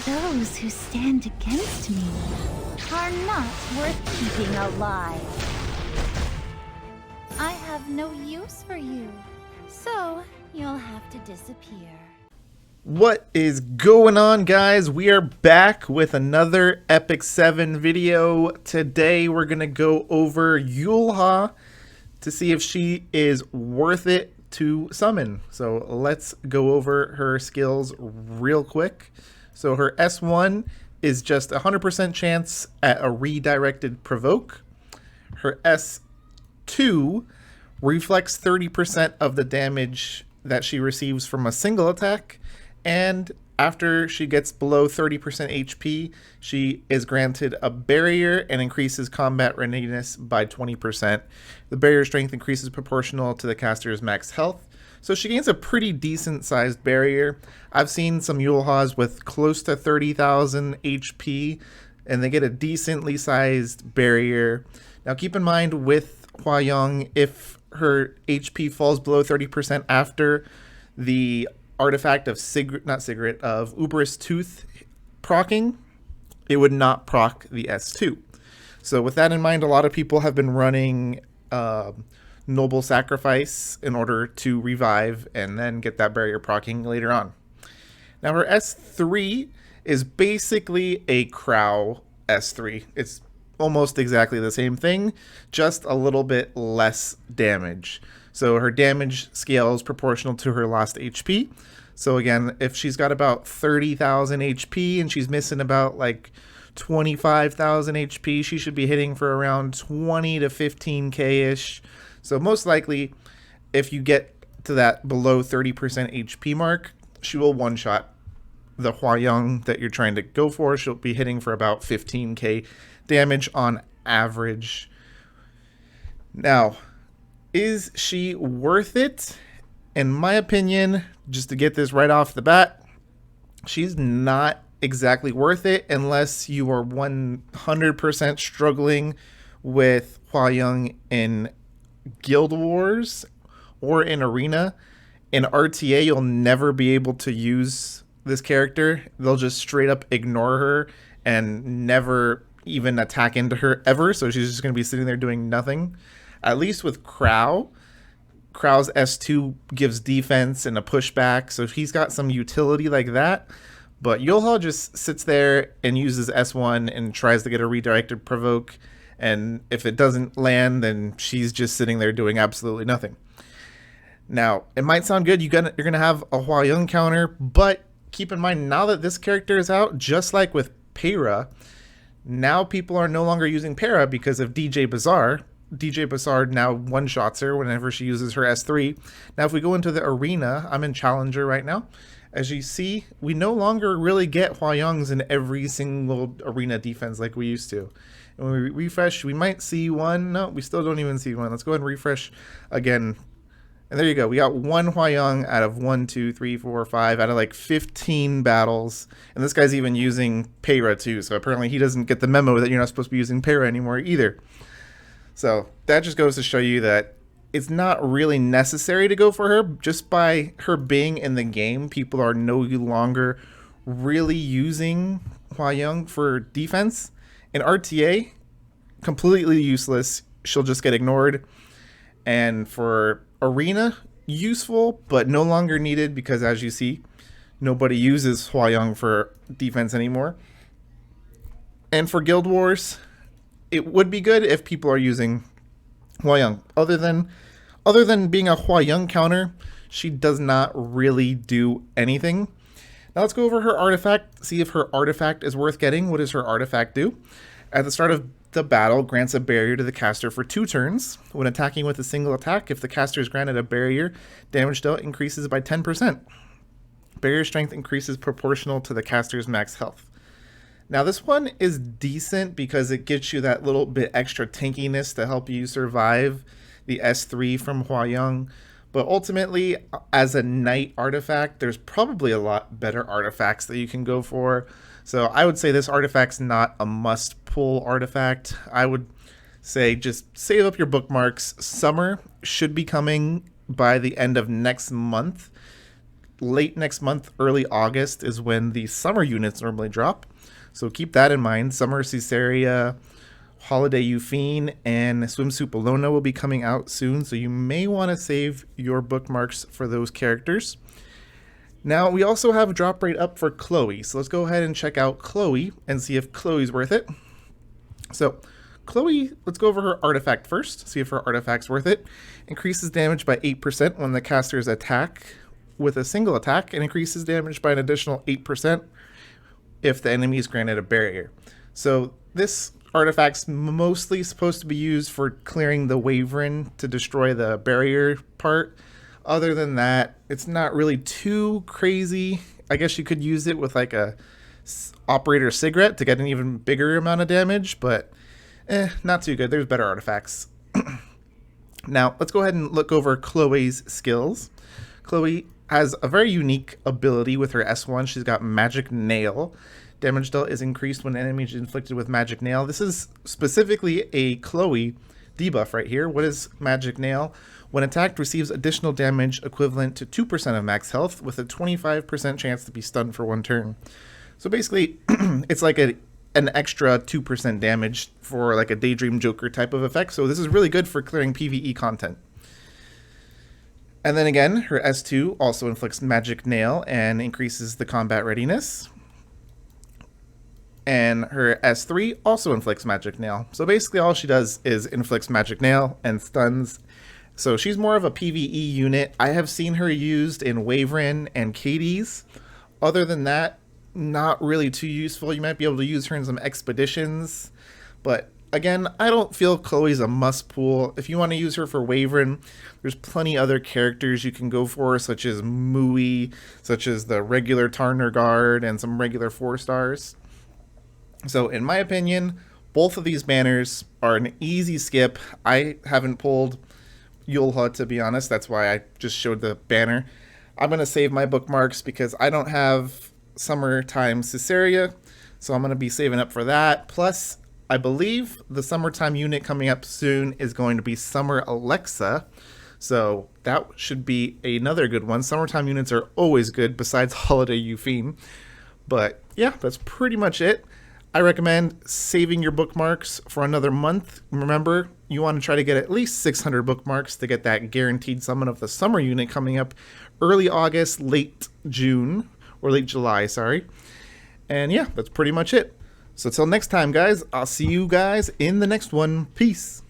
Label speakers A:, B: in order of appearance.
A: Those who stand against me are not worth keeping alive. I have no use for you, so you'll have to disappear.
B: What is going on, guys? We are back with another Epic 7 video. Today we're going to go over Yulha to see if she is worth it to summon. So let's go over her skills real quick. So her S1 is just 100% chance at a redirected provoke. Her S2 reflects 30% of the damage that she receives from a single attack. And after she gets below 30% HP, she is granted a barrier and increases combat readiness by 20%. The barrier strength increases proportional to the caster's max health. So she gains a pretty decent sized barrier. I've seen some Yulhas with close to 30,000 HP, and they get a decently sized barrier. Now keep in mind with Hua Young, if her HP falls below 30% after the artifact of of Uberous Tooth proccing, it would not proc the S2. So with that in mind, a lot of people have been running Noble Sacrifice in order to revive and then get that barrier proccing later on. Now her S3 is basically a Crow S3. It's almost exactly the same thing, just a little bit less damage. So her damage scales proportional to her lost HP. So again, if she's got about 30,000 HP and she's missing about like 25,000 HP, she should be hitting for around 20 to 15k-ish. So most likely, if you get to that below 30% HP mark, she will one-shot the Hua Young that you're trying to go for. She'll be hitting for about 15k damage on average. Now, is she worth it? In my opinion, just to get this right off the bat, she's not exactly worth it unless you are 100% struggling with Hua Young in Guild Wars or in Arena. In RTA, you'll never be able to use this character. They'll just straight up ignore her and never even attack into her ever, so she's just going to be sitting there doing nothing. At least with Crow's S2 gives defense and a pushback, so he's got some utility like that. But Yulha just sits there and uses S1 and tries to get a redirected provoke, and if it doesn't land, then she's just sitting there doing absolutely nothing. Now, it might sound good, you're gonna have a Hua Young counter, but keep in mind, now that this character is out, just like with Para, now people are no longer using Para because of DJ Bazaar. DJ Bazaar now one-shots her whenever she uses her S3. Now, if we go into the arena, I'm in Challenger right now. As you see, we no longer really get Hua Youngs in every single arena defense like we used to. And when we refresh, we might see one. No, we still don't even see one. Let's go ahead and refresh again. And there you go. We got one Hua Young out of 1, 2, 3, 4, 5 out of like 15 battles. And this guy's even using Para too. So apparently he doesn't get the memo that you're not supposed to be using Para anymore either. So that just goes to show you that it's not really necessary to go for her. Just by her being in the game, people are no longer really using Hua Young for defense. In RTA, completely useless. She'll just get ignored. And for Arena, useful, but no longer needed because, as you see, nobody uses Hua Young for defense anymore. And for Guild Wars, it would be good if people are using Hua Young. Other than being a Hua Young counter, she does not really do anything. Now let's go over her artifact, see if her artifact is worth getting. What does her artifact do? At the start of the battle, grants a barrier to the caster for 2 turns. When attacking with a single attack, if the caster is granted a barrier, damage dealt increases by 10%. Barrier strength increases proportional to the caster's max health. Now this one is decent because it gives you that little bit extra tankiness to help you survive the S3 from Hua Young. But ultimately, as a knight artifact, there's probably a lot better artifacts that you can go for. So I would say this artifact's not a must-pull artifact. I would say just save up your bookmarks. Summer should be coming by the end of next month. late next month, early August is when the summer units normally drop. So keep that in mind. Summer Caesarea, Holiday Euphine, and Swimsuit Bologna will be coming out soon, so you may want to save your bookmarks for those characters. Now, we also have a drop rate up for Chloe, so let's go ahead and check out Chloe and see if Chloe's worth it. So, Chloe, let's go over her artifact first, see if her artifact's worth it. Increases damage by 8% when the casters attack with a single attack, and increases damage by an additional 8% if the enemy is granted a barrier. So, this artifact's mostly supposed to be used for clearing the Wyvern to destroy the barrier part. Other than that, it's not really too crazy. I guess you could use it with like a operator cigarette to get an even bigger amount of damage, but not too good. There's better artifacts. Now, let's go ahead and look over Chloe's skills. Chloe has a very unique ability with her S1. She's got Magic Nail. Damage dealt is increased when an enemy is inflicted with Magic Nail. This is specifically a Chloe debuff right here. What is Magic Nail? When attacked, receives additional damage equivalent to 2% of max health with a 25% chance to be stunned for 1 turn. So basically, it's like an extra 2% damage for like a Daydream Joker type of effect. So this is really good for clearing PvE content. And then again, her S2 also inflicts Magic Nail and increases the combat readiness. And her S3 also inflicts Magic Nail. So basically all she does is inflicts Magic Nail and stuns. So she's more of a PvE unit. I have seen her used in Wyvern and Katie's. Other than that, not really too useful. You might be able to use her in some expeditions. But again, I don't feel Chloe's a must pull. If you want to use her for Wyvern, there's plenty other characters you can go for, such as Mui, such as the regular Tarner Guard, and some regular 4-stars. So in my opinion, both of these banners are an easy skip. I haven't pulled Yulha, to be honest. That's why I just showed the banner. I'm going to save my bookmarks because I don't have Summertime Caesarea, so I'm going to be saving up for that. Plus, I believe the summertime unit coming up soon is going to be Summer Alexa, so that should be another good one. Summertime units are always good besides Holiday Euphine. But yeah, that's pretty much it. I recommend saving your bookmarks for another month. Remember, you want to try to get at least 600 bookmarks to get that guaranteed summon of the summer unit coming up early August, late June, or late July, sorry. And yeah, that's pretty much it. So till next time, guys, I'll see you guys in the next one. Peace.